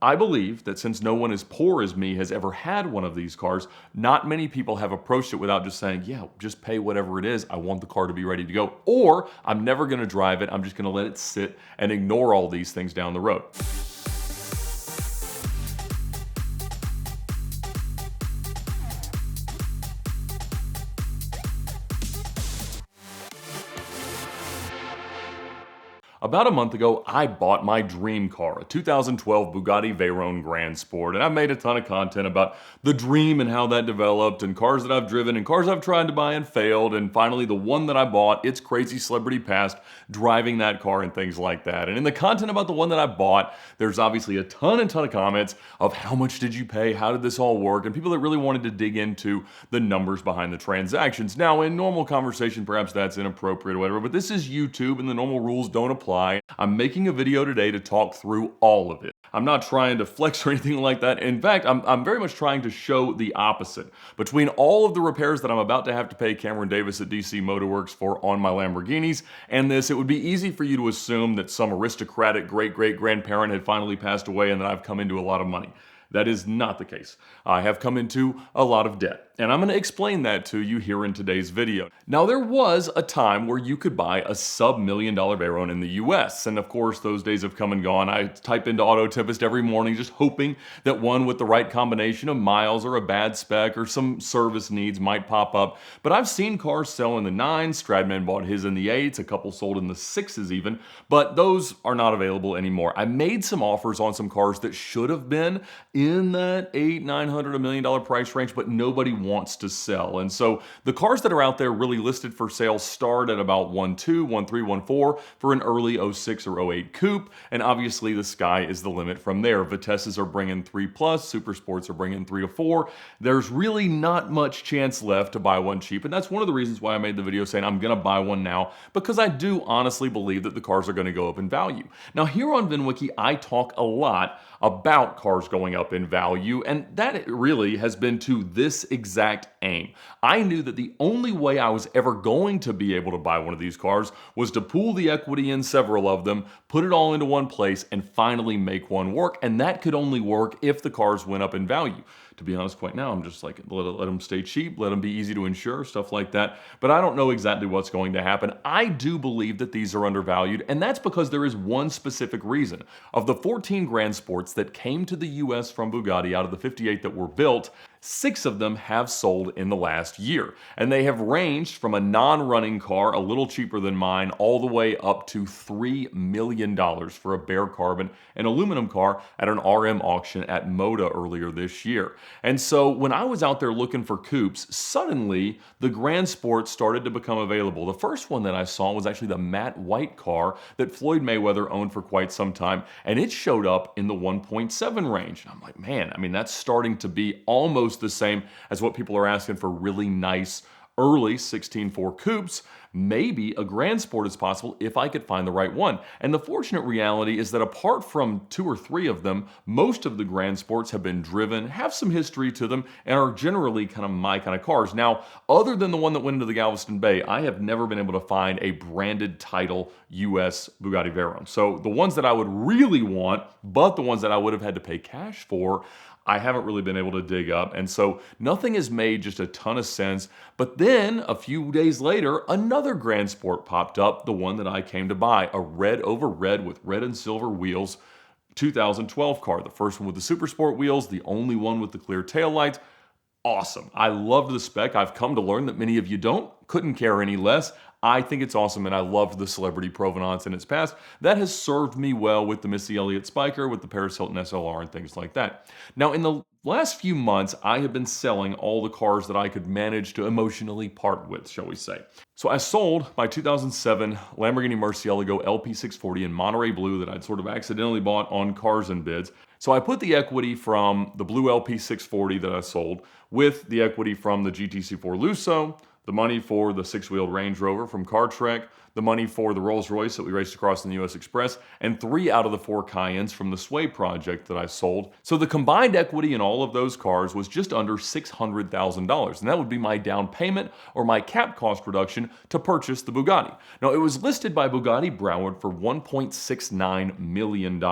I believe that since no one as poor as me has ever had one of these cars, not many people have approached it without just saying, yeah, just pay whatever it is. I want the car to be ready to go. Or I'm never going to drive it. I'm just going to let it sit and ignore all these things down the road. About a month ago, I bought my dream car, a 2012 Bugatti Veyron Grand Sport, and I've made a ton of content about the dream and how that developed, and cars that I've driven, and cars I've tried to buy and failed, and finally the one that I bought, its crazy celebrity past, driving that car and things like that. And in the content about the one that I bought, there's obviously a ton of comments of how much did you pay, how did this all work, and people that really wanted to dig into the numbers behind the transactions. Now, in normal conversation, perhaps that's inappropriate or whatever, but this is YouTube and the normal rules don't apply. I'm making a video today to talk through all of it. I'm not trying to flex or anything like that. In fact, I'm very much trying to show the opposite. Between all of the repairs that I'm about to have to pay Cameron Davis at DC Motorworks for on my Lamborghinis and this, it would be easy for you to assume that some aristocratic great-great-grandparent had finally passed away and that I've come into a lot of money. That is not the case. I have come into a lot of debt, and I'm going to explain that to you here in today's video. Now, there was a time where you could buy a sub-$1,000,000 Veyron in the US, and of course, those days have come and gone. I type into Auto Tempest every morning just hoping that one with the right combination of miles or a bad spec or some service needs might pop up. But I've seen cars sell in the 9s, Stradman bought his in the 8s, a couple sold in the 6s even, but those are not available anymore. I made some offers on some cars that should have been in that $800, $900, $1 million price range, but nobody wants to sell. And so the cars that are out there really listed for sale start at about 1.2, 1.3, 1.4 for an early 06 or 08 coupe. And obviously the sky is the limit from there. Vitesses are bringing 3+, Super Sports are bringing 3 to 4. There's really not much chance left to buy one cheap. And that's one of the reasons why I made the video saying I'm going to buy one now, because I do honestly believe that the cars are going to go up in value. Now here on VINwiki, I talk a lot about cars going up in value, and that really has been to this exact aim. I knew that the only way I was ever going to be able to buy one of these cars was to pool the equity in several of them, put it all into one place, and finally make one work, and that could only work if the cars went up in value. To be honest, quite now, I'm just like, let them stay cheap, let them be easy to insure, stuff like that. But I don't know exactly what's going to happen. I do believe that these are undervalued, and that's because there is one specific reason. Of the 14 Grand Sports that came to the US from Bugatti out of the 58 that were built, 6 of them have sold in the last year. And they have ranged from a non-running car, a little cheaper than mine, all the way up to $3 million for a bare carbon and aluminum car at an RM auction at Moda earlier this year. And so when I was out there looking for coupes, suddenly the Grand Sport started to become available. The first one that I saw was actually the matte white car that Floyd Mayweather owned for quite some time, and it showed up in the 1.7 range. And I'm like, man, I mean, that's starting to be almost the same as what people are asking for really nice early 16.4 coupes. Maybe a Grand Sport is possible if I could find the right one. And the fortunate reality is that apart from 2 or 3 of them, most of the Grand Sports have been driven, have some history to them, and are generally kind of my kind of cars. Now, other than the one that went into the Galveston Bay, I have never been able to find a branded title US Bugatti Veyron. So the ones that I would really want, but the ones that I would have had to pay cash for, I haven't really been able to dig up, and so nothing has made just a ton of sense. But then a few days later, another Grand Sport popped up, the one that I came to buy, a red over red with red and silver wheels, 2012 car. The first one with the Super Sport wheels, the only one with the clear taillights. Awesome. I loved the spec. I've come to learn that many of you don't. Couldn't care any less. I think it's awesome, and I loved the celebrity provenance in its past. That has served me well with the Missy Elliott Spiker, with the Paris Hilton SLR, and things like that. Now, in the last few months, I have been selling all the cars that I could manage to emotionally part with, shall we say. So I sold my 2007 Lamborghini Murcielago LP640 in Monterey Blue that I'd sort of accidentally bought on Cars and Bids. So I put the equity from the blue LP640 that I sold with the equity from the GTC4 Lusso, the money for the 6-wheeled Range Rover from CarTrek, the money for the Rolls Royce that we raced across in the US Express, and 3 out of the 4 Cayennes from the Sway project that I sold. So the combined equity in all of those cars was just under $600,000, and that would be my down payment or my cap cost reduction to purchase the Bugatti. Now, it was listed by Bugatti Broward for $1.69 million,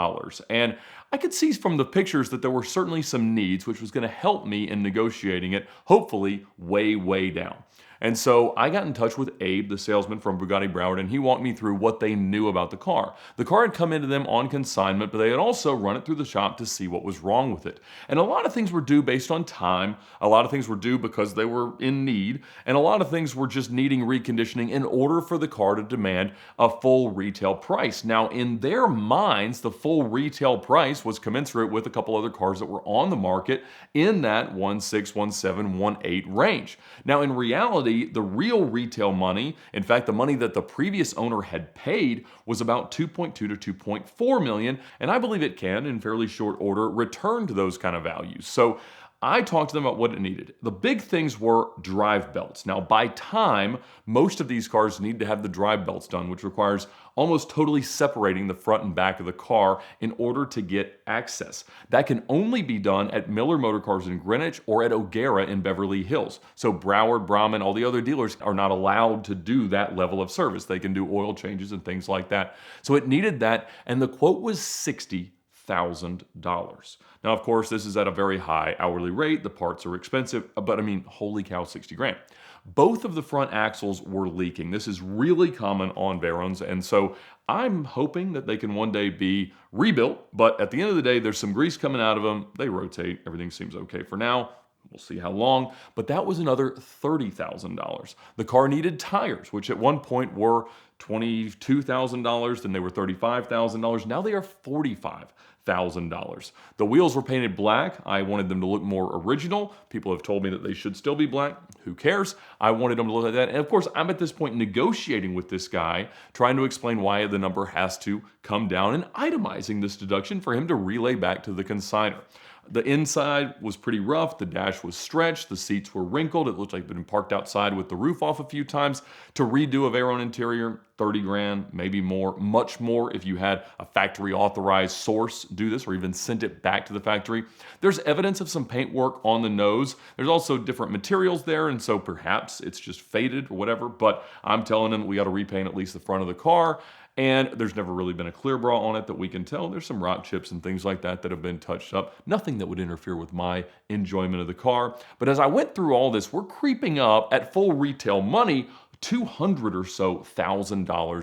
and I could see from the pictures that there were certainly some needs, which was going to help me in negotiating it, hopefully way, way down. And so I got in touch with Abe, the salesman from Bugatti Broward, and he walked me through what they knew about the car. The car had come into them on consignment, but they had also run it through the shop to see what was wrong with it. And a lot of things were due based on time, a lot of things were due because they were in need, and a lot of things were just needing reconditioning in order for the car to demand a full retail price. Now, in their minds, the full retail price was commensurate with a couple other cars that were on the market in that 1.6, 1.7, 1.8 range. Now, in reality, the real retail money, in fact, the money that the previous owner had paid, was about 2.2 to 2.4 million, and I believe it can, in fairly short order, return to those kind of values. So I talked to them about what it needed. The big things were drive belts. Now, by time, most of these cars need to have the drive belts done, which requires almost totally separating the front and back of the car in order to get access. That can only be done at Miller Motor Cars in Greenwich or at O'Gara in Beverly Hills. So Broward, Brahman, all the other dealers are not allowed to do that level of service. They can do oil changes and things like that. So it needed that, and the quote was $60,000. Now, of course, this is at a very high hourly rate. The parts are expensive, but I mean, holy cow, 60 grand. Both of the front axles were leaking. This is really common on Veyrons, and so I'm hoping that they can one day be rebuilt, but at the end of the day, there's some grease coming out of them. They rotate. Everything seems okay for now. We'll see how long, but that was another $30,000. The car needed tires, which at one point were $22,000, then they were $35,000. Now they are $45,000. The wheels were painted black. I wanted them to look more original. People have told me that they should still be black. Who cares? I wanted them to look like that. And of course, I'm at this point negotiating with this guy, trying to explain why the number has to come down and itemizing this deduction for him to relay back to the consignor. The inside was pretty rough. The dash was stretched. The seats were wrinkled. It looked like they'd been parked outside with the roof off a few times. To redo a Veyron interior, 30 grand, maybe more, much more if you had a factory authorized source do this or even sent it back to the factory. There's evidence of some paint work on the nose. There's also different materials there, and so perhaps it's just faded or whatever, but I'm telling them we got to repaint at least the front of the car. And there's never really been a clear bra on it that we can tell. There's some rock chips and things like that that have been touched up. Nothing that would interfere with my enjoyment of the car. But as I went through all this, we're creeping up at full retail money, $200,000 or so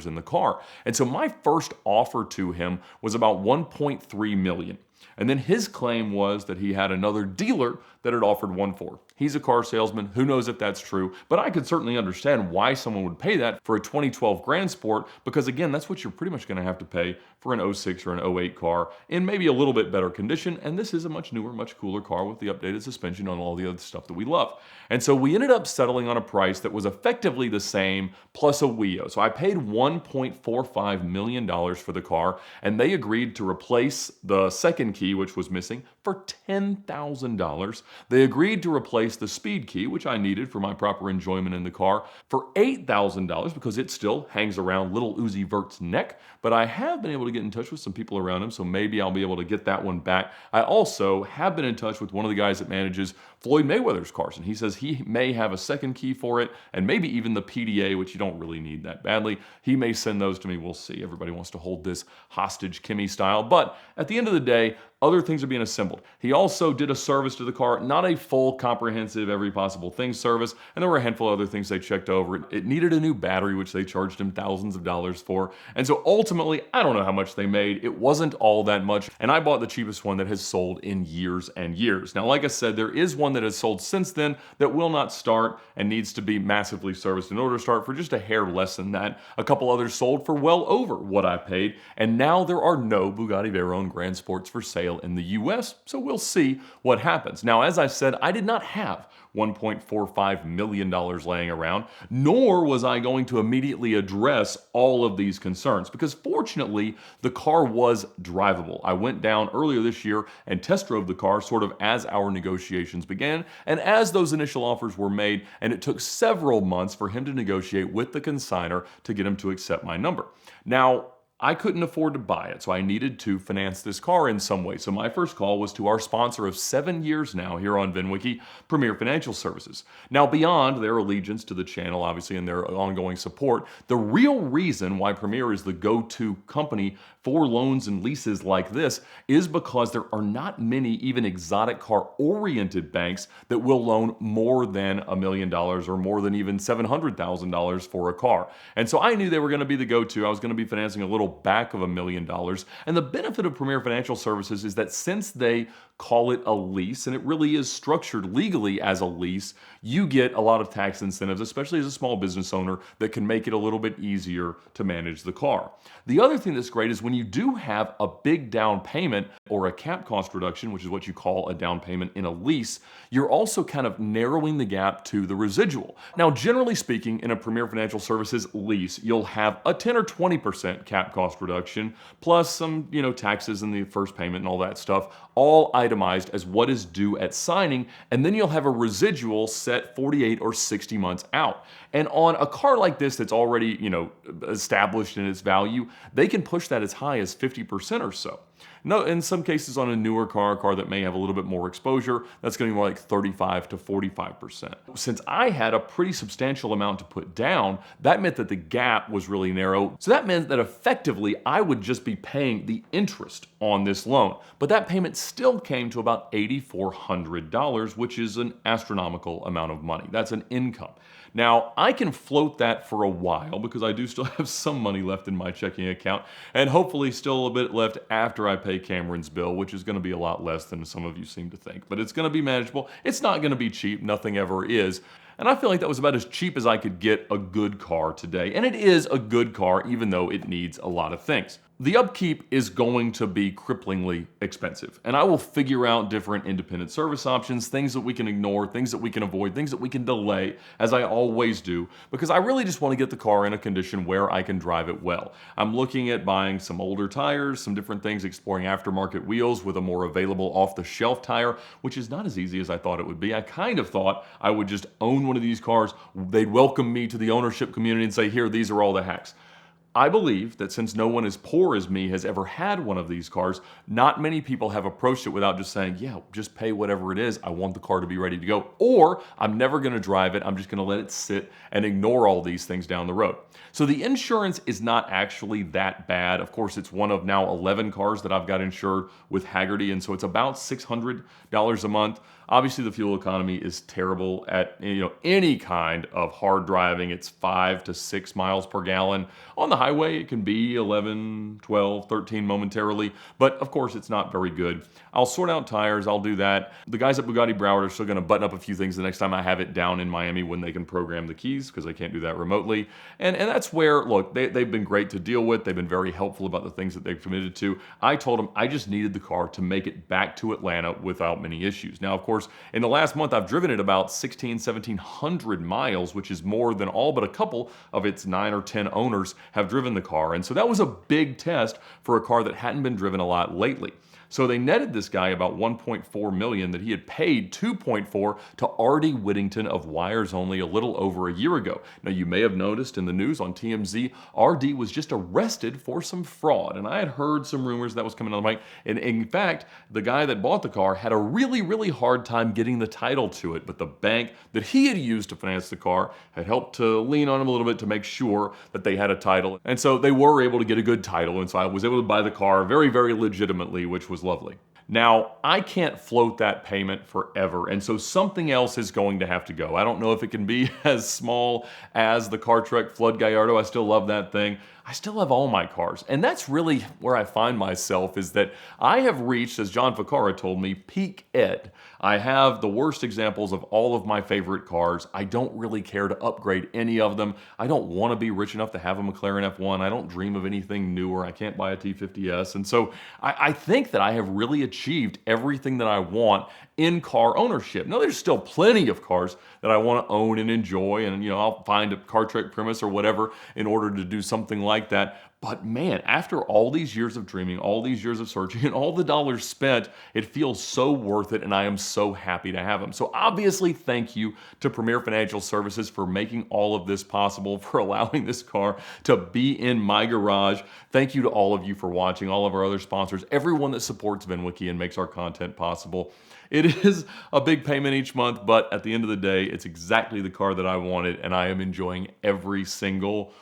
in the car. And so my first offer to him was about $1.3 million. And then his claim was that he had another dealer that had offered 1.4. He's a car salesman. Who knows if that's true? But I could certainly understand why someone would pay that for a 2012 Grand Sport, because again, that's what you're pretty much going to have to pay for an 06 or an 08 car in maybe a little bit better condition. And this is a much newer, much cooler car with the updated suspension and all the other stuff that we love. And so we ended up settling on a price that was effectively the same plus a WIO. So I paid $1.45 million for the car, and they agreed to replace the second key, which was missing, for $10,000. They agreed to replace the speed key, which I needed for my proper enjoyment in the car, for $8,000 because it still hangs around little Uzi Vert's neck. But I have been able to get in touch with some people around him, so maybe I'll be able to get that one back. I also have been in touch with one of the guys that manages Floyd Mayweather's cars, and he says he may have a second key for it, and maybe even the PDA, which you don't really need that badly. He may send those to me. We'll see. Everybody wants to hold this hostage Kimmy style, but at the end of the day, other things are being assembled. He also did a service to the car, not a full, comprehensive, every possible thing service, and there were a handful of other things they checked over. It needed a new battery, which they charged him thousands of dollars for, and so ultimately, I don't know how much they made. It wasn't all that much, and I bought the cheapest one that has sold in years and years. Now, like I said, there is one that has sold since then that will not start and needs to be massively serviced in order to start for just a hair less than that. A couple others sold for well over what I paid, and now there are no Bugatti Veyron Grand Sports for sale in the US, so we'll see what happens. Now, as I said, I did not have $1.45 million laying around, nor was I going to immediately address all of these concerns, because fortunately, the car was drivable. I went down earlier this year and test drove the car sort of as our negotiations began, and as those initial offers were made, and it took several months for him to negotiate with the consignor to get him to accept my number. Now, I couldn't afford to buy it, so I needed to finance this car in some way. So my first call was to our sponsor of 7 years now here on VINwiki, Premier Financial Services. Now, beyond their allegiance to the channel, obviously, and their ongoing support, the real reason why Premier is the go-to company for loans and leases like this is because there are not many even exotic car-oriented banks that will loan more than $1 million or more than even $700,000 for a car. And so I knew they were going to be the go-to. I was going to be financing a little back of $1 million. And the benefit of Premier Financial Services is that since they call it a lease, and it really is structured legally as a lease, you get a lot of tax incentives, especially as a small business owner, that can make it a little bit easier to manage the car. The other thing that's great is when you do have a big down payment or a cap cost reduction, which is what you call a down payment in a lease, you're also kind of narrowing the gap to the residual. Now, generally speaking, in a Premier Financial Services lease, you'll have a 10 or 20% cap cost reduction, plus some, taxes in the first payment and all that stuff, all itemized as what is due at signing, and then you'll have a residual set 48 or 60 months out. And on a car like this that's already, established in its value, they can push that as high as 50% or so. No, in some cases on a newer car, a car that may have a little bit more exposure, that's going to be more like 35 to 45%. Since I had a pretty substantial amount to put down, that meant that the gap was really narrow. So that meant that effectively I would just be paying the interest on this loan. But that payment still came to about $8,400, which is an astronomical amount of money. That's an income. Now, I can float that for a while because I do still have some money left in my checking account, and hopefully still a bit left after I pay Cameron's bill, which is going to be a lot less than some of you seem to think. But it's going to be manageable. It's not going to be cheap. Nothing ever is. And I feel like that was about as cheap as I could get a good car today. And it is a good car, even though it needs a lot of things. The upkeep is going to be cripplingly expensive. And I will figure out different independent service options, things that we can ignore, things that we can avoid, things that we can delay, as I always do, because I really just want to get the car in a condition where I can drive it well. I'm looking at buying some older tires, some different things, exploring aftermarket wheels with a more available off-the-shelf tire, which is not as easy as I thought it would be. I kind of thought I would just own one of these cars, they'd welcome me to the ownership community and say, here, these are all the hacks. I believe that since no one as poor as me has ever had one of these cars, not many people have approached it without just saying, yeah, just pay whatever it is. I want the car to be ready to go. Or I'm never going to drive it. I'm just going to let it sit and ignore all these things down the road. So the insurance is not actually that bad. Of course, it's one of now 11 cars that I've got insured with Haggerty, and so it's about $600 a month. Obviously, the fuel economy is terrible at any kind of hard driving. It's 5 to 6 miles per gallon. On the highway, it can be 11, 12, 13 momentarily, but of course, it's not very good. I'll sort out tires. I'll do that. The guys at Bugatti Broward are still going to button up a few things the next time I have it down in Miami when they can program the keys, because they can't do that remotely. And that's where, look, they've been great to deal with. They've been very helpful about the things that they've committed to. I told them I just needed the car to make it back to Atlanta without many issues. Now, of course, in the last month, I've driven it about 1,700 miles, which is more than all but a couple of its 9 or 10 owners have driven the car. And so that was a big test for a car that hadn't been driven a lot lately. So they netted this guy about $1.4 million that he had paid $2.4 to R.D. Whittington of Wires Only a little over a year ago. Now, you may have noticed in the news on TMZ, R.D. was just arrested for some fraud. And I had heard some rumors that was coming on the mic. And in fact, the guy that bought the car had a really, really hard time getting the title to it. But the bank that he had used to finance the car had helped to lean on him a little bit to make sure that they had a title. And so they were able to get a good title. And so I was able to buy the car very, very legitimately, which was lovely. Now, I can't float that payment forever, and so something else is going to have to go. I don't know if it can be as small as the Car Trek Flood Gallardo. I still love that thing. I still have all my cars, and that's really where I find myself, is that I have reached, as John Ficarra told me, peak ed. I have the worst examples of all of my favorite cars. I don't really care to upgrade any of them. I don't want to be rich enough to have a McLaren F1. I don't dream of anything newer. I can't buy a T50S, and so I think that I have really achieved everything that I want in car ownership. Now, there's still plenty of cars that I want to own and enjoy, and I'll find a Car Trek Primus or whatever in order to do something like that. But man, after all these years of dreaming, all these years of searching, and all the dollars spent, it feels so worth it, and I am so happy to have them. So obviously, thank you to Premier Financial Services for making all of this possible, for allowing this car to be in my garage. Thank you to all of you for watching, all of our other sponsors, everyone that supports VINwiki and makes our content possible. It is a big payment each month, but at the end of the day, it's exactly the car that I wanted, and I am enjoying every single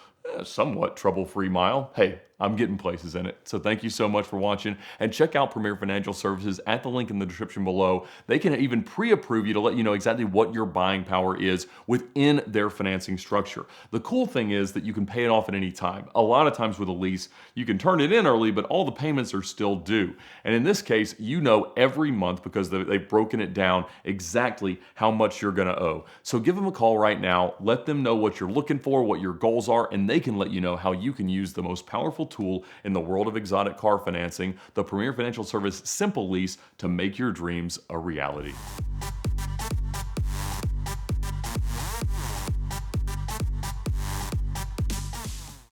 somewhat trouble-free mile. Hey, I'm getting places in it. So thank you so much for watching, and check out Premier Financial Services at the link in the description below. They can even pre-approve you to let you know exactly what your buying power is within their financing structure. The cool thing is that you can pay it off at any time. A lot of times with a lease, you can turn it in early, but all the payments are still due. And in this case, you know every month because they've broken it down exactly how much you're gonna owe. So give them a call right now, let them know what you're looking for, what your goals are, and they can let you know how you can use the most powerful tool in the world of exotic car financing, the Premier Financial Service Simple Lease, to make your dreams a reality.